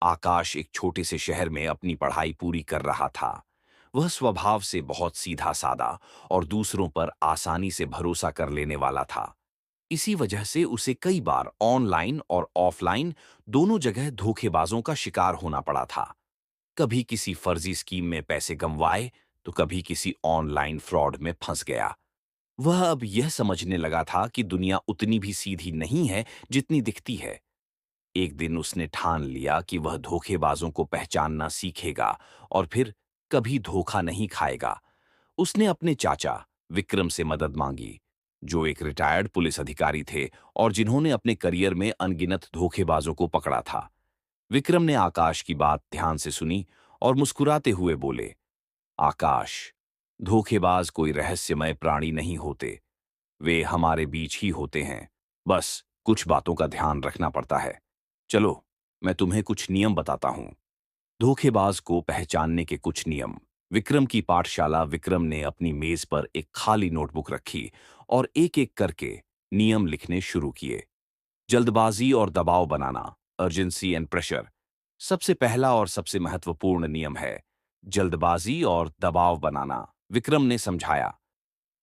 आकाश एक छोटे से शहर में अपनी पढ़ाई पूरी कर रहा था। वह स्वभाव से बहुत सीधा सादा और दूसरों पर आसानी से भरोसा कर लेने वाला था। इसी वजह से उसे कई बार ऑनलाइन और ऑफलाइन दोनों जगह धोखेबाजों का शिकार होना पड़ा था। कभी किसी फर्जी स्कीम में पैसे गंवाए, तो कभी किसी ऑनलाइन फ्रॉड में फंस गया। वह अब यह समझने लगा था कि दुनिया उतनी भी सीधी नहीं है जितनी दिखती है। एक दिन उसने ठान लिया कि वह धोखेबाजों को पहचानना सीखेगा और फिर कभी धोखा नहीं खाएगा। उसने अपने चाचा विक्रम से मदद मांगी, जो एक रिटायर्ड पुलिस अधिकारी थे और जिन्होंने अपने करियर में अनगिनत धोखेबाजों को पकड़ा था। विक्रम ने आकाश की बात ध्यान से सुनी और मुस्कुराते हुए बोले, आकाश, धोखेबाज कोई रहस्यमय प्राणी नहीं होते। वे हमारे बीच ही होते हैं। बस कुछ बातों का ध्यान रखना पड़ता है। चलो, मैं तुम्हें कुछ नियम बताता हूं। धोखेबाज को पहचानने के कुछ नियम। विक्रम की पाठशाला। विक्रम ने अपनी मेज पर एक खाली नोटबुक रखी और एक-एक करके नियम लिखने शुरू किए। जल्दबाजी और दबाव बनाना, अर्जेंसी एंड प्रेशर। सबसे पहला और सबसे महत्वपूर्ण नियम है जल्दबाजी और दबाव बनाना। विक्रम ने समझाया,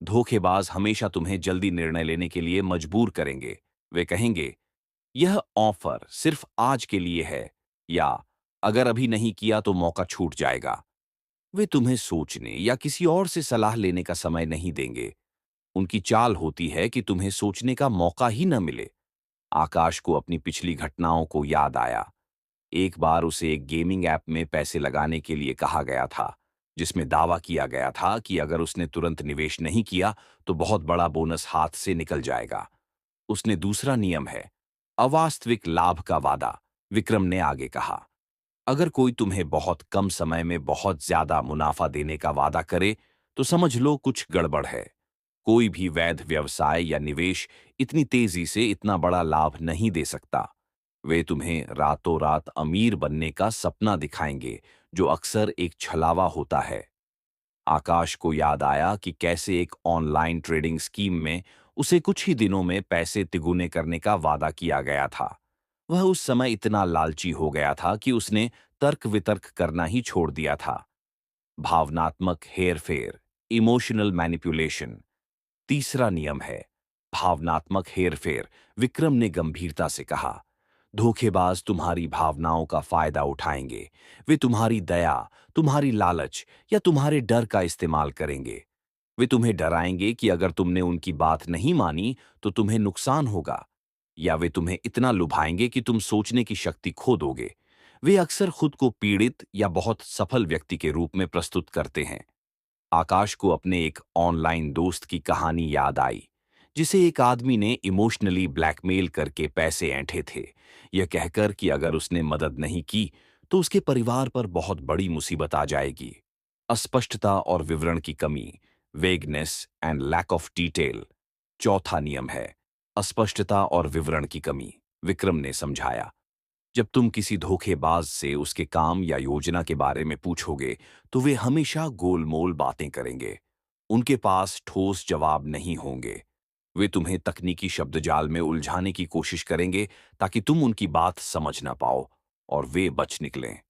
धोखेबाज हमेशा तुम्हें जल्दी निर्णय लेने के लिए मजबूर करेंगे। वे कहेंगे, यह ऑफर सिर्फ आज के लिए है, या अगर अभी नहीं किया तो मौका छूट जाएगा। वे तुम्हें सोचने या किसी और से सलाह लेने का समय नहीं देंगे। उनकी चाल होती है कि तुम्हें सोचने का मौका ही न मिले। आकाश को अपनी पिछली घटनाओं को याद आया। एक बार उसे एक गेमिंग ऐप में पैसे लगाने के लिए कहा गया था, जिसमें दावा किया गया था कि अगर उसने तुरंत निवेश नहीं किया तो बहुत बड़ा बोनस हाथ से निकल जाएगा। उसने दूसरा नियम है अवास्तविक लाभ का वादा। विक्रम ने आगे कहा, अगर कोई तुम्हें बहुत कम समय में बहुत ज्यादा मुनाफा देने का वादा करे, तो समझ लो कुछ गड़बड़ है। कोई भी वैध व्यवसाय या निवेश इतनी तेजी से इतना बड़ा लाभ नहीं दे सकता। वे तुम्हें रातों रात अमीर बनने का सपना दिखाएंगे, जो अक्सर एक छलावा होता है। आकाश को याद आया कि कैसे एक ऑनलाइन ट्रेडिंग स्कीम में उसे कुछ ही दिनों में पैसे तिगुने करने का वादा किया गया था। वह उस समय इतना लालची हो गया था कि उसने तर्क वितर्क करना ही छोड़ दिया था। भावनात्मक हेरफेर, इमोशनल मैनिपुलेशन। तीसरा नियम है भावनात्मक हेरफेर। विक्रम ने गंभीरता से कहा, धोखेबाज तुम्हारी भावनाओं का फायदा उठाएंगे। वे तुम्हारी दया, तुम्हारी लालच या तुम्हारे डर का इस्तेमाल करेंगे। वे तुम्हें डराएंगे कि अगर तुमने उनकी बात नहीं मानी तो तुम्हें नुकसान होगा, या वे तुम्हें इतना लुभाएंगे कि तुम सोचने की शक्ति खो दोगे। वे अक्सर खुद को पीड़ित या बहुत सफल व्यक्ति के रूप में प्रस्तुत करते हैं। आकाश को अपने एक ऑनलाइन दोस्त की कहानी याद आई, जिसे एक आदमी ने इमोशनली ब्लैकमेल करके पैसे ऐंठे थे, यह कहकर कि अगर उसने मदद नहीं की तो उसके परिवार पर बहुत बड़ी मुसीबत आ जाएगी। अस्पष्टता और विवरण की कमी, vagueness and lack of detail. चौथा नियम है अस्पष्टता और विवरण की कमी। विक्रम ने समझाया, जब तुम किसी धोखेबाज से उसके काम या योजना के बारे में पूछोगे, तो वे हमेशा गोलमोल बातें करेंगे। उनके पास ठोस जवाब नहीं होंगे। वे तुम्हें तकनीकी शब्दजाल में उलझाने की कोशिश करेंगे ताकि तुम उनकी बात समझ ना पाओ और वे बच निकलें।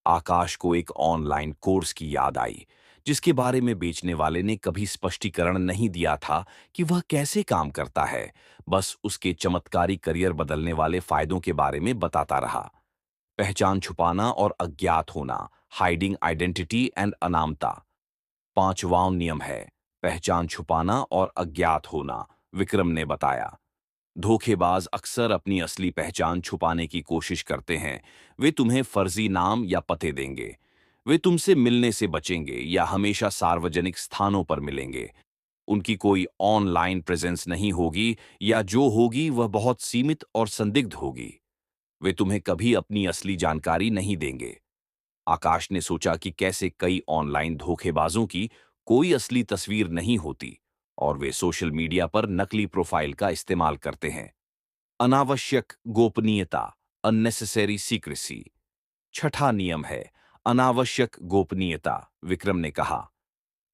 आकाश को एक ऑनलाइन कोर्स की याद आई, जिसके बारे में बेचने वाले ने कभी स्पष्टीकरण नहीं दिया था कि वह कैसे काम करता है। बस उसके चमत्कारी करियर बदलने वाले फायदों के बारे में बताता रहा। पहचान छुपाना और अज्ञात होना, हाइडिंग आइडेंटिटी एंड अनामता। पांचवां नियम है पहचान छुपाना और अज्ञात होना। विक्रम ने बताया, धोखेबाज अक्सर अपनी असली पहचान छुपाने की कोशिश करते हैं। वे तुम्हें फर्जी नाम या पते देंगे। वे तुमसे मिलने से बचेंगे या हमेशा सार्वजनिक स्थानों पर मिलेंगे। उनकी कोई ऑनलाइन प्रेजेंस नहीं होगी, या जो होगी वह बहुत सीमित और संदिग्ध होगी। वे तुम्हें कभी अपनी असली जानकारी नहीं देंगे। आकाश ने सोचा कि कैसे कई ऑनलाइन धोखेबाजों की कोई असली तस्वीर नहीं होती और वे सोशल मीडिया पर नकली प्रोफाइल का इस्तेमाल करते हैं। अनावश्यक गोपनीयता, अननेसेसरी सीक्रेसी। छठा नियम है अनावश्यक गोपनीयता। विक्रम ने कहा,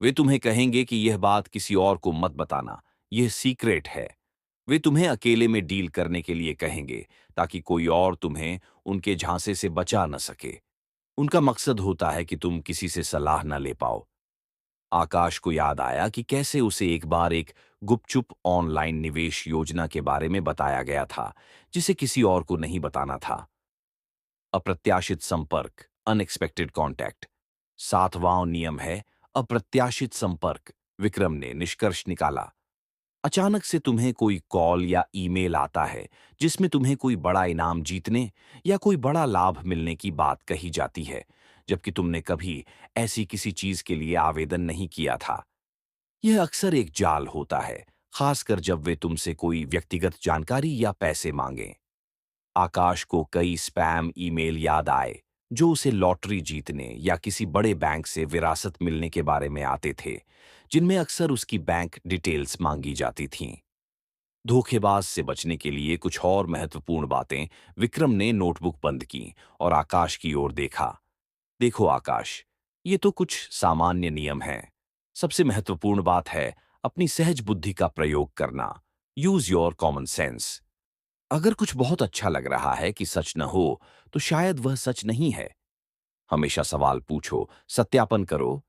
वे तुम्हें कहेंगे कि यह बात किसी और को मत बताना, यह सीक्रेट है। वे तुम्हें अकेले में डील करने के लिए कहेंगे ताकि कोई और तुम्हें उनके झांसे से बचा न सके। उनका मकसद होता है कि तुम किसी से सलाह न ले पाओ। आकाश को याद आया कि कैसे उसे एक बार एक गुपचुप ऑनलाइन निवेश योजना के बारे में बताया गया था, जिसे किसी और को नहीं बताना था। अप्रत्याशित संपर्क, अनएक्सपेक्टेड कॉन्टैक्ट। सातवां नियम है अप्रत्याशित संपर्क। विक्रम ने निष्कर्ष निकाला। अचानक से तुम्हें कोई कॉल या ईमेल आता है जिसमें तुम्हें कोई बड़ा इनाम जीतने या कोई बड़ा लाभ मिलने की बात कही जाती है, जबकि तुमने कभी ऐसी किसी चीज के लिए आवेदन नहीं किया था। यह अक्सर एक जाल होता है, खासकर जब वे तुमसे कोई व्यक्तिगत जानकारी या पैसे मांगें। आकाश को कई स्पैम ईमेल याद आए जो उसे लॉटरी जीतने या किसी बड़े बैंक से विरासत मिलने के बारे में आते थे, जिनमें अक्सर उसकी बैंक डिटेल्स मांगी जाती थीं। धोखेबाज से बचने के लिए कुछ और महत्वपूर्ण बातें विक्रम ने नोटबुक बंद की और आकाश की ओर देखा। देखो आकाश, ये तो कुछ सामान्य नियम हैं। सबसे महत्वपूर्ण बात है अपनी सहज बुद्धि का प्रयोग करना। Use your common sense. अगर कुछ बहुत अच्छा लग रहा है कि सच न हो, तो शायद वह सच नहीं है। हमेशा सवाल पूछो, सत्यापन करो